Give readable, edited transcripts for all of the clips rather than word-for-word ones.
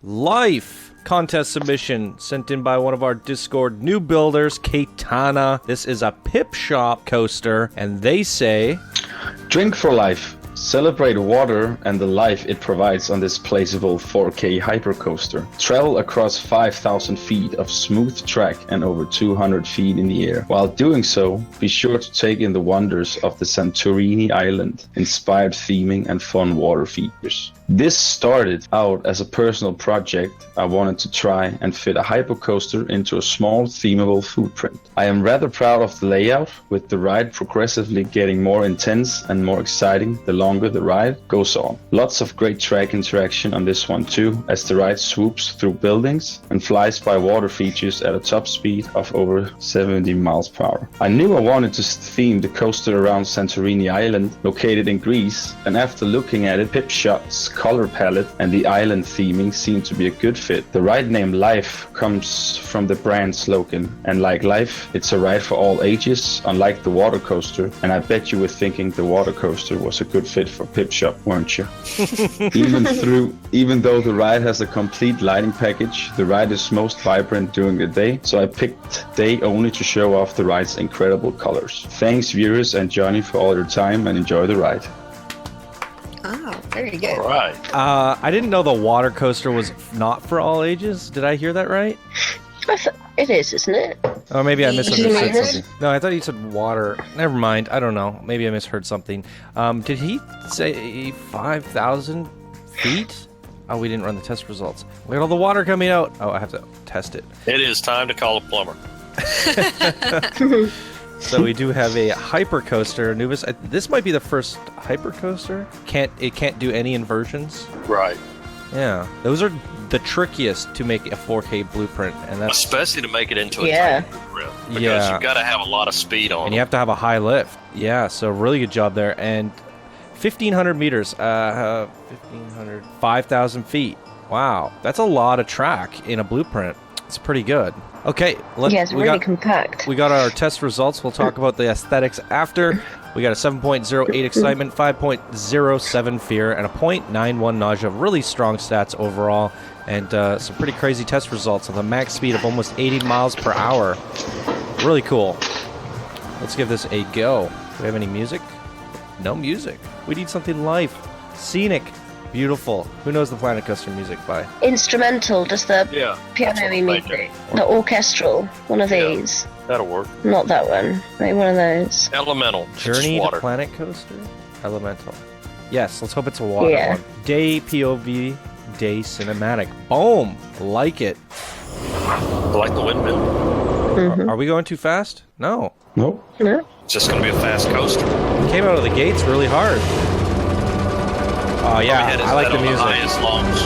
Life contest submission sent in by one of our Discord new builders, Kaytanna. This is a Pipshot coaster, and they say, "Drink for life. Celebrate water and the life it provides on this placeable 4K hypercoaster. Travel across 5,000 feet of smooth track and over 200 feet in the air. While doing so, be sure to take in the wonders of the Santorini island, inspired theming and fun water features." This started out as a personal project. I wanted to try and fit a hypercoaster into a small themable footprint. I am rather proud of the layout, with the ride progressively getting more intense and more exciting the longer the ride goes on. Lots of great track interaction on this one too, as the ride swoops through buildings and flies by water features at a top speed of over 70 miles per hour. I knew I wanted to theme the coaster around Santorini Island, located in Greece, and after looking at it, Pipshot's color palette and the island theming seemed to be a good fit. The ride name Life comes from the brand slogan, and like life, it's a ride for all ages, unlike the water coaster, and I bet you were thinking the water coaster was a good fit for Pipshot, weren't you? Even though the ride has a complete lighting package, the ride is most vibrant during the day, so I picked day only to show off the ride's incredible colors. Thanks viewers and Johnny for all your time, and enjoy the ride. Oh, very good. All right. I didn't know the water coaster was not for all ages. Did I hear that right? It is, isn't it? Or maybe I misunderstood Yes. something. No, I thought he said water. Never mind. I don't know. Maybe I misheard something. Did he say 5,000 feet? Oh, we didn't run the test results. Look at all the water coming out. Oh, I have to test it. It is time to call a plumber. So we do have a hypercoaster. Anubis. This might be the first hypercoaster. It can't do any inversions. Right. Yeah, those are the trickiest to make a 4K blueprint, and that's Especially to make it into a Yeah. tiny blueprint. Because Yeah. you've got to have a lot of speed on and it. you have to have a high lift. Yeah, so really good job there. And 1,500 meters, 1,500, 5,000 feet. Wow, that's a lot of track in a blueprint. It's pretty good. Okay, Yeah, it's really compact. we got our test results. We'll talk about the aesthetics after. We got a 7.08 excitement, 5.07 fear, and a 0.91 nausea. Really strong stats overall, and some pretty crazy test results with a max speed of almost 80 miles per hour. Really cool. Let's give this a go. Do we have any music? No music. We need something live, scenic, beautiful. Who knows the Planet Coaster music by? Instrumental, just the Yeah. piano music. The orchestral, one of Yeah. these. That'll work. Not that one. Maybe one of those. Elemental. Journey Just to water. Planet Coaster? Elemental. Yes, let's hope it's a water Yeah. one. Day POV, day cinematic. Boom! Like it. I like the windmill. Mm-hmm. Are we going too fast? No. Nope. No? It's just going to be a fast coaster. Came out of the gates really hard. Oh yeah, Probably hit his I like head the on music. highest lungs.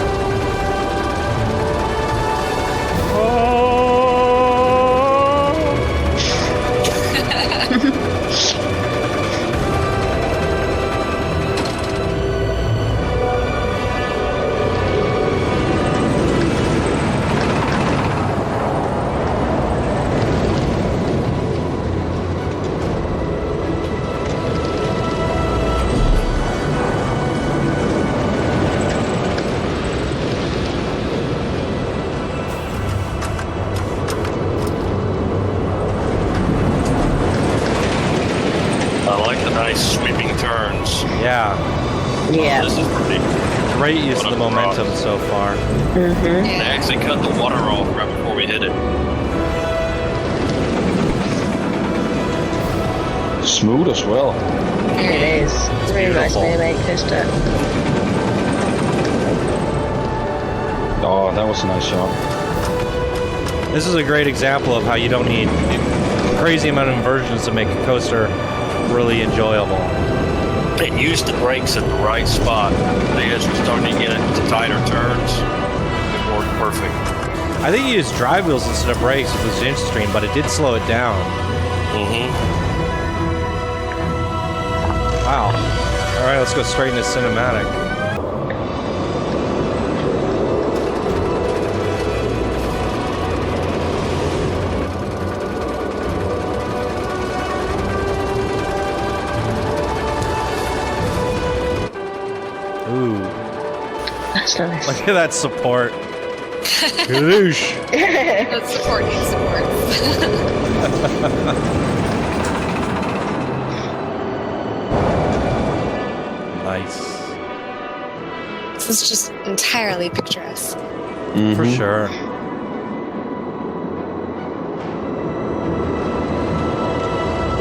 I like the nice sweeping turns. Yeah, Yeah. This is pretty. great use of What the a momentum rock. so far. Mm-hmm. They actually cut the water off right before we hit it. Smooth as well. It is. It's really nice beautiful. way to make coaster. Oh, that was a nice shot. This is a great example of how you don't need a crazy amount of inversions to make a coaster really enjoyable. It used the brakes at the right spot. As you're starting to get into tighter turns, it worked perfect. I think you used drive wheels instead of brakes with the Zinch stream, but it did slow it down. Mm-hmm. Wow. All right, let's go straight into cinematic. Ooh, That's nice. look at that support. Kadoosh. That support needs support. Nice. This is just entirely picturesque. For sure.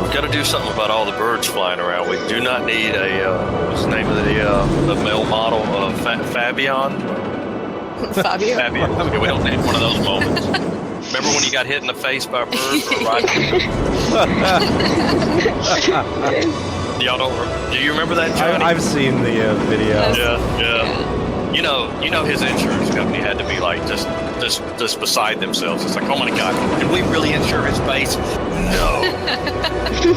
We've got to do something about all the birds flying around. We do not need a, what's the name of the male model? Fabian? Fabio? Fabian. Okay, we don't need one of those moments. Remember when you got hit in the face by a bird for a ride? Y'all don't. Do you remember that, Johnny? I've seen the video. Yeah. You know, his insurance company had to be like just beside themselves. It's like, oh my God, did we really insure his face? No.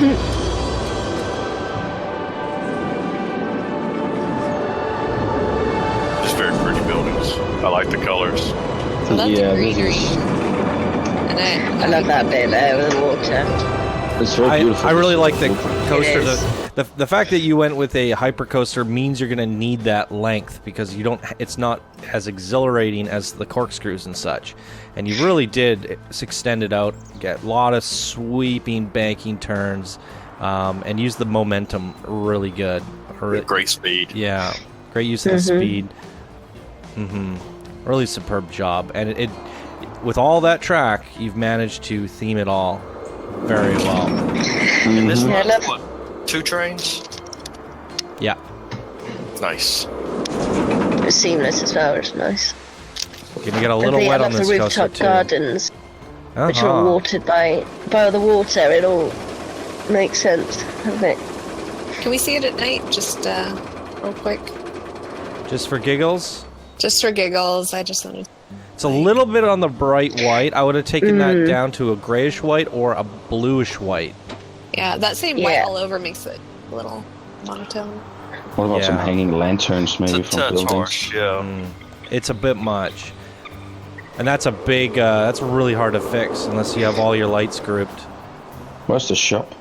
Just very pretty buildings. I like the colors. I love Yeah, the this greenery. is- I And love that bit there with the water. It's very beautiful. I really like the coaster. It is. The fact that you went with a hyper coaster means you're going to need that length because you don't. It's not as exhilarating as the corkscrews and such. And you really did extend it out, get a lot of sweeping banking turns, and use the momentum really good. Great speed. Yeah, great use of the speed. Really superb job, and it with all that track, you've managed to theme it all very well. And this Yeah, I runs, love- what, 2 trains? Yeah. Nice. It's seamless as well, it's nice. Can you get a little I wet on love this the coaster rooftop too? gardens, which are all Uh-huh. watered by the water. It all makes sense, doesn't it? can we see it at night? Just real quick. Just for giggles? Just for giggles. I just wanted. It's a little bit on the bright white. I would have taken that down to a grayish white or a bluish white. Yeah, that same white Yeah. all over makes it a little monotone. What about some Yeah. hanging lanterns, maybe It's a from touch buildings? harsh, yeah. It's a bit much. And that's a big, that's really hard to fix unless you have all your lights grouped. Where's the shop?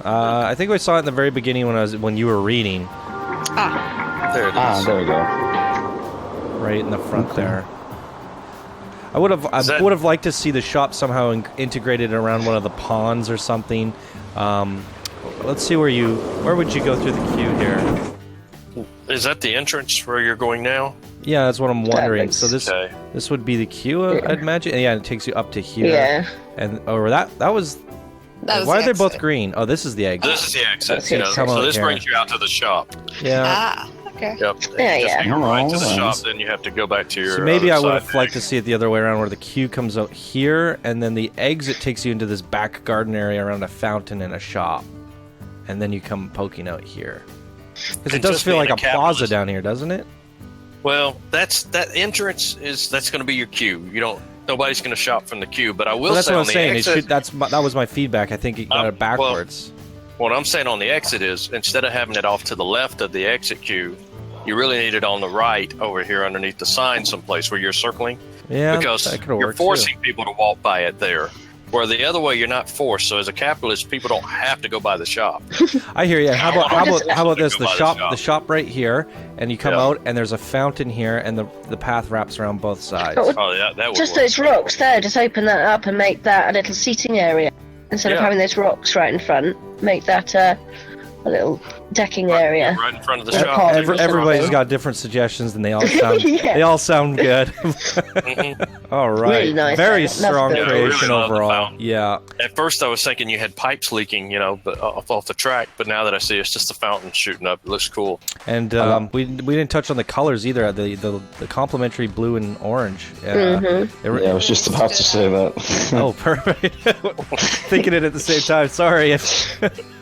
I think we saw it in the very beginning when you were reading, There it is. Ah, there we go. right in the front there. I would have liked to see the shop somehow integrated around one of the ponds or something. Let's see where would you go through the queue here? Is that the entrance where you're going now? Yeah, that's what I'm wondering. looks- So this Okay. this would be the queue, I'd imagine. And yeah, it takes you up to here. Yeah. And that was. That was Why the are they both exit. green? Oh, this is the exit. This is the exit. That's You the know, exit. so this Here. brings you out to the shop. Yeah. Ah, okay. Yep. Yeah, Just yeah. go right to the Alright. shop, then you have to go back to your. So maybe I other would side have liked to exit. see it the other way around, where the queue comes out here, and then the exit takes you into this back garden area around a fountain and a shop, and then you come poking out here. Because it And does just feel being like a a plaza capitalist- down here, doesn't it? Well, that entrance that's going to be your queue. Nobody's going to shop from the queue, but I will Well, that's say what on I'm the saying. exit. That was my feedback. I think it got it Well, backwards. What I'm saying on the exit is instead of having it off to the left of the exit queue, you really need it on the right over here underneath the sign someplace where you're circling. Yeah, Because that could've you're worked, too. forcing people to walk by it there. Where the other way, you're not forced. So as a capitalist, people don't have to go by the shop. I hear you. How about this? Go by The shop right here, and you come Yeah. out, and there's a fountain here, and the path wraps around both sides. Oh, Oh, yeah, that would Just work. those rocks there, just open that up and make that a little seating area. Instead of Yeah. having those rocks right in front, make that a little decking area. Right in front of the Yeah, shop. Paul. Everybody's got different suggestions, and they all sound Yeah. they all sound good. Mhm. All right, Really nice, very love strong the- Yeah, I really creation love the overall. fountain. Yeah, At first, I was thinking you had pipes leaking, but off the track. But now that I see it's just a fountain shooting up, it looks cool. and we didn't touch on the colors either. The complementary blue and orange. They were- Yeah, I was just about to say that. Oh, perfect. Thinking it at the same time. Sorry.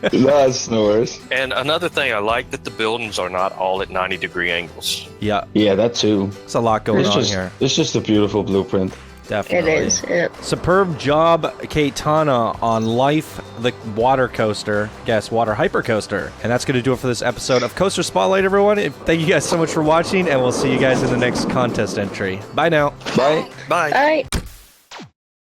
That's no worries. And another thing, I like that the buildings are not all at 90-degree angles. Yeah, Yeah, that too. there's a lot going on here. It's just a beautiful blueprint. Definitely. It is, yeah. Superb job, Kaytanna, on Life, the water coaster. Guess water hyper coaster. And that's going to do it for this episode of Coaster Spotlight, everyone. Thank you guys so much for watching, and we'll see you guys in the next contest entry. Bye now. Bye. Bye. Bye.